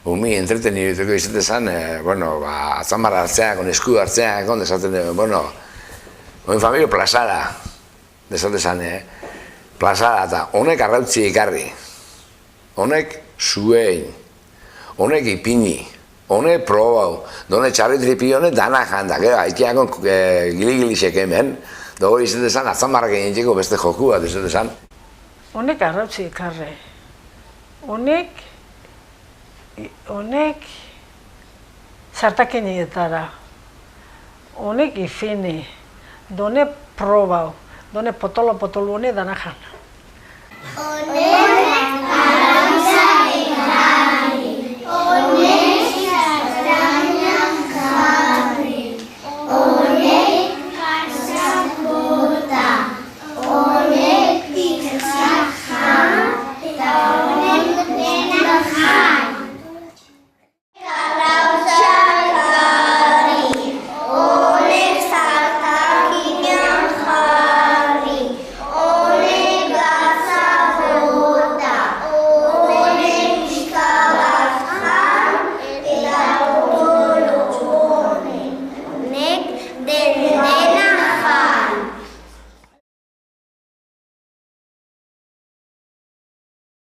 umi entreteniduko izate zen, atzamarra hartzeak, esku hartzeak, desaten, oin familio plazara, desate zen, plazara, eta honek arrautzi ikarri, honek zuein, honek ipini, honek probau, honek txarritripi honek dana jandak, haitiakon gili-gilisek hemen, dago izate zen, atzamarrak egin txeko beste joku bat, izate zen. Honek arrautzi ikarri, honek zartakenietara, honek ifini, done probau, done potolo honek dana jan.